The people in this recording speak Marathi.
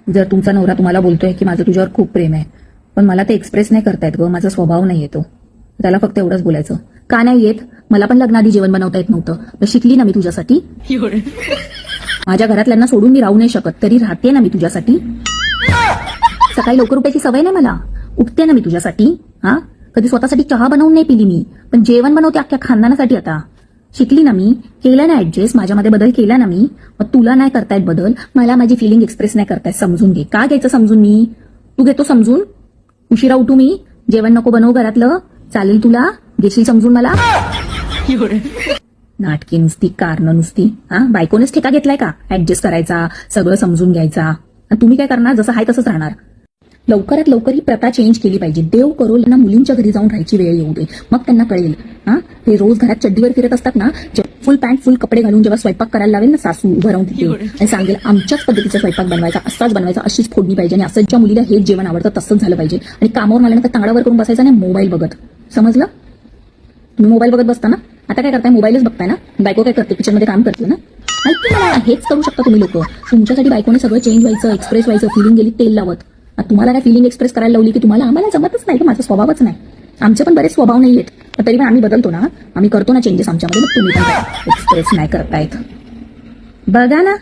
जर तुमचा नवरा तुम्हाला बोलतोय की माझं तुझ्यावर खूप प्रेम आहे, पण मला ते एक्सप्रेस नाही करता येत ग, माझा स्वभाव नाही येतो, त्याला फक्त एवढंच बोलायचं. का नाही येत? मला पण लग्नाआधी जेवण बनवता येत नव्हतं, तर शिकली ना मी तुझ्यासाठी. माझ्या घरातल्यांना सोडून मी राहू नाही शकत, तरी राहते ना मी तुझ्यासाठी. सकाळी लवकर उठायची सवय नाही मला, उठते ना मी तुझ्यासाठी. हा, कधी स्वतःसाठी चहा बनवून नाही पिली मी, पण जेवण बनवते अख्ख्या खानदानासाठी. आता शिकली ना मी, केलं ना ऍडजस्ट, माझ्यामध्ये बदल केला ना मी. मग तुला नाही करतायत बदल, मला माझी फिलिंग एक्सप्रेस नाही करतायत, समजून घे. का घ्यायचं समजून मी? तू घेतो समजून? उशिरा उठू मी, जेवण नको बनवू घरातलं, चालेल तुला? घेशील समजून मला? नाटकी नुसती, कारणं नुसती. हा, बायकोनेच ठेका घेतलाय का ऍडजस्ट करायचा, सगळं समजून घ्यायचा? आणि तुम्ही काय करणार? जसं आहे तसंच राहणार. लवकरात लवकर ही प्रथा चेंज केली पाहिजे. देव करो ना मुलींच्या घरी जाऊन राहायची वेळ येऊ दे, मग त्यांना कळेल. हा, ते रोज घरात चड्डीवर फिरत असतात ना, फुल पॅन्ट फुल कपडे घालून जेव्हा स्वयंपाक करायला लावेल ना सासू उभं राहून तिथे आणि सांगेल आमच्याच पद्धतीचा स्वयंपाक बनवायचा, असाच बनवायचा, अशीच फोडणी पाहिजे आणि असंच ज्या मुलीला हेच जेवण आवडतं तसंच झालं पाहिजे. आणि कामावर आल्यानंतर तांगडावर करून बसायचा नाही, मोबाईल बघत. समजलं? तुम्ही मोबाईल बघत बसता ना, आता काय करताय? मोबाईलच बघताय ना. बायको काय करते? किचनमध्ये काम करते ना. माहिती मला, हेच करू शकता तुम्ही लोक. तुमच्यासाठी बायकोने सगळं चेंज व्हायचं, एक्सप्रेस व्हायचं, फिलिंग गेली तेल लावत. तुम्हाला काय फिलिंग एक्सप्रेस करायला लावली की तुम्हाला? आम्हाला जमतच नाही, माझा स्वभावच नाही. आमचे पण बरेच स्वभाव नाही आहेत, तरी पण आम्ही बदलतो ना, आम्ही करतो ना चेंजेस आमच्यामध्ये. मग तुम्ही पण एक्सप्रेस नाही करतायत, बघा ना.